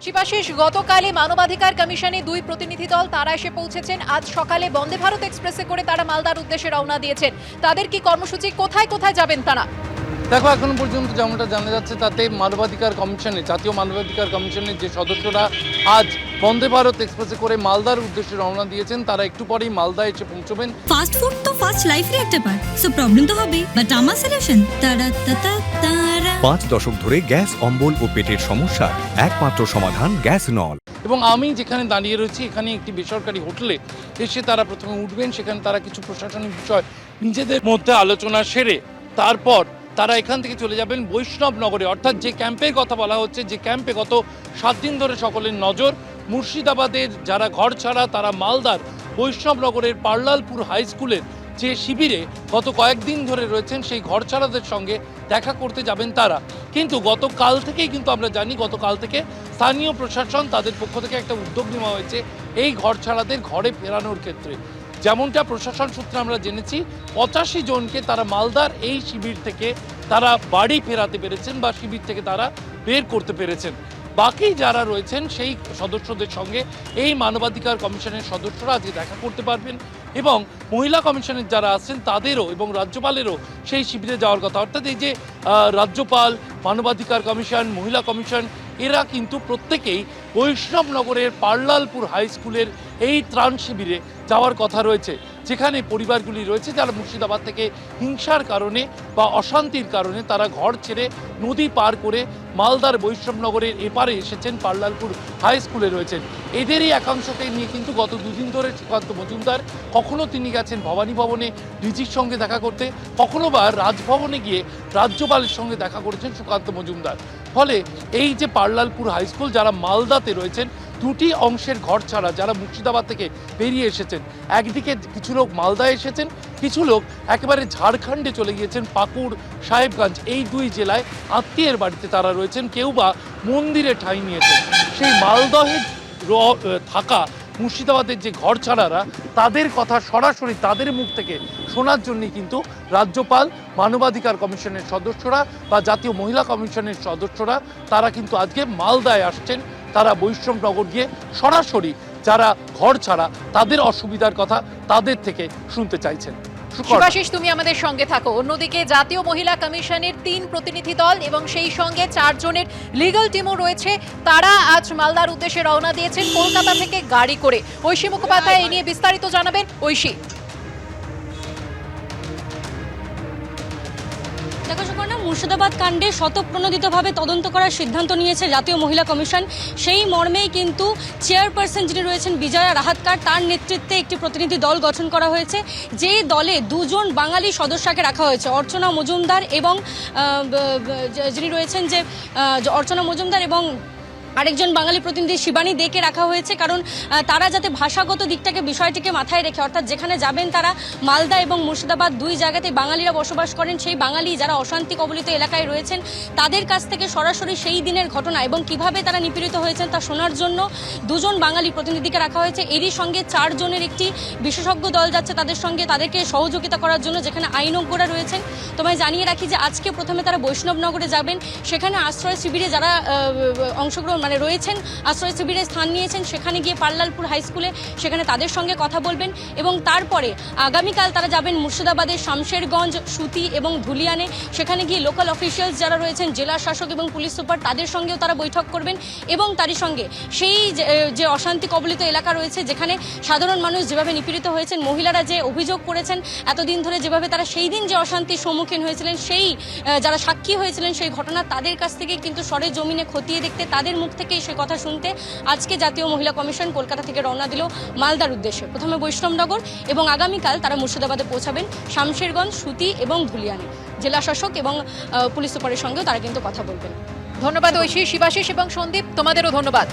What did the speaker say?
শিবাশিস, গতকালই মানবাধিকার কমিশনে দুই প্রতিনিধি দল তারা এসে পৌঁছেছেন। আজ সকালে বন্দে ভারত এক্সপ্রেসে করে তারা মালদার উদ্দেশ্যে রওনা দিয়েছেন। তাদের কি কর্মসূচি, কোথায় কোথায় যাবেন তারা? দেখো, এখন পর্যন্ত যেমনটা জানা যাচ্ছে তাতে মানবাধিকার কমিশনে, জাতীয় মানবাধিকার কমিশনের যে সদস্যরা আজ বন্দে ভারত এক্সপ্রেসে করে মালদার উদ্দেশ্যে রওনা দিয়েছেন, তারা একটু পরেই মালদা এসে পৌঁছবেন। ফাস্ট ফুড তো ফাস্ট লাইফের একটা পার্ট, সো প্রবলেম তো হবেই, বাট আমার সলিউশন তারা। 5 দশক ধরে গ্যাস অম্বল ও পেটের সমস্যার একমাত্র সমাধান গ্যাস নল। এবং আমি যেখানে দাঁড়িয়ে রয়েছি, এখানে একটি বেসরকারি হোটেলে এসে তারা প্রথমে উঠবেন। সেখানে তারা কিছু প্রশাসনিক বিষয় নিজেদের মধ্যে আলোচনা সেরে তারপর তারা এখান থেকে চলে যাবেন বৈষ্ণবনগরে, অর্থাৎ যে ক্যাম্পের কথা বলা হচ্ছে, যে ক্যাম্পে গত 7 দিন ধরে সকলের নজর। মুর্শিদাবাদের যারা ঘর ছাড়া তারা মালদার বৈষ্ণবনগরের পার্লালপুর হাই স্কুলের যে শিবিরে গত কয়েকদিন ধরে রয়েছেন, সেই ঘর ছাড়াদের সঙ্গে দেখা করতে যাবেন তারা। কিন্তু গতকাল থেকেই কিন্তু আমরা জানি, গতকাল থেকে স্থানীয় প্রশাসন তাদের পক্ষ থেকে একটা উদ্যোগ নেওয়া হয়েছে এই ঘর ছাড়াদের ঘরে ফেরানোর ক্ষেত্রে। যেমনটা প্রশাসন সূত্রে আমরা জেনেছি, 85 জনকে তারা মালদার এই শিবির থেকে তারা বাড়ি ফেরাতে পেরেছেন বা শিবির থেকে তারা বের করতে পেরেছেন। বাকি যারা রয়েছেন সেই সদস্যদের সঙ্গে এই মানবাধিকার কমিশনের সদস্যরা আজকে দেখা করতে পারবেন এবং মহিলা কমিশনের যারা আছেন তাদেরও এবং রাজ্যপালেরও সেই শিবিরে যাওয়ার কথা। অর্থাৎ এই যে রাজ্যপাল, মানবাধিকার কমিশন, মহিলা কমিশন, এরা কিন্তু প্রত্যেকেই বৈষ্ণবনগরের পার্লালপুর হাই স্কুলের এই ত্রাণ শিবিরে যাওয়ার কথা রয়েছে, যেখানে পরিবারগুলি রয়েছে যারা মুর্শিদাবাদ থেকে হিংসার কারণে বা অশান্তির কারণে তারা ঘর ছেড়ে নদী পার করে মালদার বৈষ্ণবনগরের এপারে এসেছেন, পার্লালপুর হাই স্কুলে রয়েছেন। এদেরই একাংশকে নিয়ে কিন্তু গত 2 দিন ধরে সুকান্ত মজুমদার কখনো তিনি গেছেন ভবানী ভবনে ডিজির সঙ্গে দেখা করতে, কখনো বা রাজভবনে গিয়ে রাজ্যপালের সঙ্গে দেখা করেছেন সুকান্ত মজুমদার। ফলে এই যে পার্লালপুর হাই স্কুল যারা মালদাতে রয়েছেন, দুটি অংশের ঘর ছাড়া যারা মুর্শিদাবাদ থেকে বেরিয়ে এসেছেন, একদিকে কিছু লোক মালদায় এসেছেন, কিছু লোক একেবারে ঝাড়খণ্ডে চলে গিয়েছেন, পাকুড়, সাহেবগঞ্জ এই 2 জেলায় আত্মীয়ের বাড়িতে তারা রয়েছেন, কেউ বা মন্দিরে ঠাঁই নিয়েছেন। সেই মালদহে থাকা মুর্শিদাবাদের যে ঘর ছাড়ারা, তাদের কথা সরাসরি তাদের মুখ থেকে শোনার জন্যই কিন্তু রাজ্যপাল, মানবাধিকার কমিশনের সদস্যরা বা জাতীয় মহিলা কমিশনের সদস্যরা তারা কিন্তু আজকে মালদায় আসছেন। তারা বৈষ্ণবনগর গিয়ে সরাসরি যারা ঘর ছাড়া তাদের অসুবিধার কথা তাদের থেকে শুনতে চাইছেন। শিবাশিস, তুমি আমাদের সঙ্গে থাকো। অন্যদিকে জাতীয় মহিলা কমিশনের 3 প্রতিনিধি দল এবং সেই সঙ্গে 4 জনের লিগ্যাল টিমও রয়েছে, তারা আজ মালদার উদ্দেশ্যে রওনা দিয়েছেন কলকাতা থেকে গাড়ি করে। ঐশী মুখোপাধ্যায় এই নিয়ে বিস্তারিত জানাবেন। ঐশী। দেখো সুকর্ণা, মুর্শিদাবাদ কাণ্ডে স্বতঃপ্রণোদিতভাবে তদন্ত করার সিদ্ধান্ত নিয়েছে জাতীয় মহিলা কমিশন। সেই মর্মেই কিন্তু চেয়ারপারসন যিনি রয়েছেন বিজয়া রাহাতকার, তার নেতৃত্বে একটি প্রতিনিধি দল গঠন করা হয়েছে, যে দলে 2 জন বাঙালি সদস্যকে রাখা হয়েছে, অর্চনা মজুমদার এবং যিনি রয়েছেন যে অর্চনা মজুমদার এবং আরেকজন বাঙালি প্রতিনিধি শিবানী দেকে রাখা হয়েছে। কারণ তারা যাতে ভাষাগত দিকটাকে, বিষয়টিকে মাথায় রেখে, অর্থাৎ যেখানে যাবেন তারা মালদা এবং মুর্শিদাবাদ 2 জায়গাতেই বাঙালিরা বসবাস করেন, সেই বাঙালি যারা অশান্তি কবলিত এলাকায় রয়েছেন তাদের কাছ থেকে সরাসরি সেই দিনের ঘটনা এবং কিভাবে তারা নিপীড়িত হয়েছেন তা শোনার জন্য 2 জন বাঙালি প্রতিনিধিকে রাখা হয়েছে। এরই সঙ্গে 4 জনের একটি বিশেষজ্ঞ দল যাচ্ছে তাদের সঙ্গে, তাদেরকে সহযোগিতা করার জন্য, যেখানে আইনজ্ঞরা রয়েছেন। তোমায় জানিয়ে রাখি যে আজকে প্রথমে তারা বৈষ্ণবনগরে যাবেন, সেখানে আশ্রয় শিবিরে যারা অংশগ্রহণ রয়েছেন, আশ্রয় শিবিরে স্থান নিয়েছেন, সেখানে গিয়ে পার্লালপুর হাই স্কুলে সেখানে তাদের সঙ্গে কথা বলবেন এবং তারপরে আগামীকাল তারা যাবেন মুর্শিদাবাদের শামশেরগঞ্জ, সুতি এবং ধুলিয়ানে। সেখানে গিয়ে লোকাল অফিসিয়ালস যারা রয়েছেন, জেলা শাসক এবং পুলিশ সুপার, তাদের সঙ্গেও তারা বৈঠক করবেন এবং তারই সঙ্গে সেই যে অশান্তি কবলিত এলাকা রয়েছে, যেখানে সাধারণ মানুষ যেভাবে নিপীড়িত হয়েছেন, মহিলারা যে অভিযোগ করেছেন এতদিন ধরে, যেভাবে তারা সেই দিন যে অশান্তির সম্মুখীন হয়েছিলেন, সেই যারা সাক্ষী হয়েছিলেন সেই ঘটনা, তাদের কাছ থেকে কিন্তু সরে জমিনে খতিয়ে দেখতে, তাদের মুখ থেকে সে কথা শুনতে আজকে জাতীয় মহিলা কমিশন কলকাতা থেকে রওনা দিল মালদার উদ্দেশ্যে। প্রথমে বৈষ্ণবনগর এবং আগামীকাল তারা মুর্শিদাবাদে পৌঁছাবেন শামশেরগঞ্জ, সুতি এবং ধুলিয়ানে। জেলা শাসক এবং পুলিশ সুপারের সঙ্গেও তারা কিন্তু কথা বলবেন। ধন্যবাদ ঐশী। শিবাশিস এবং সন্দীপ, তোমাদেরও ধন্যবাদ।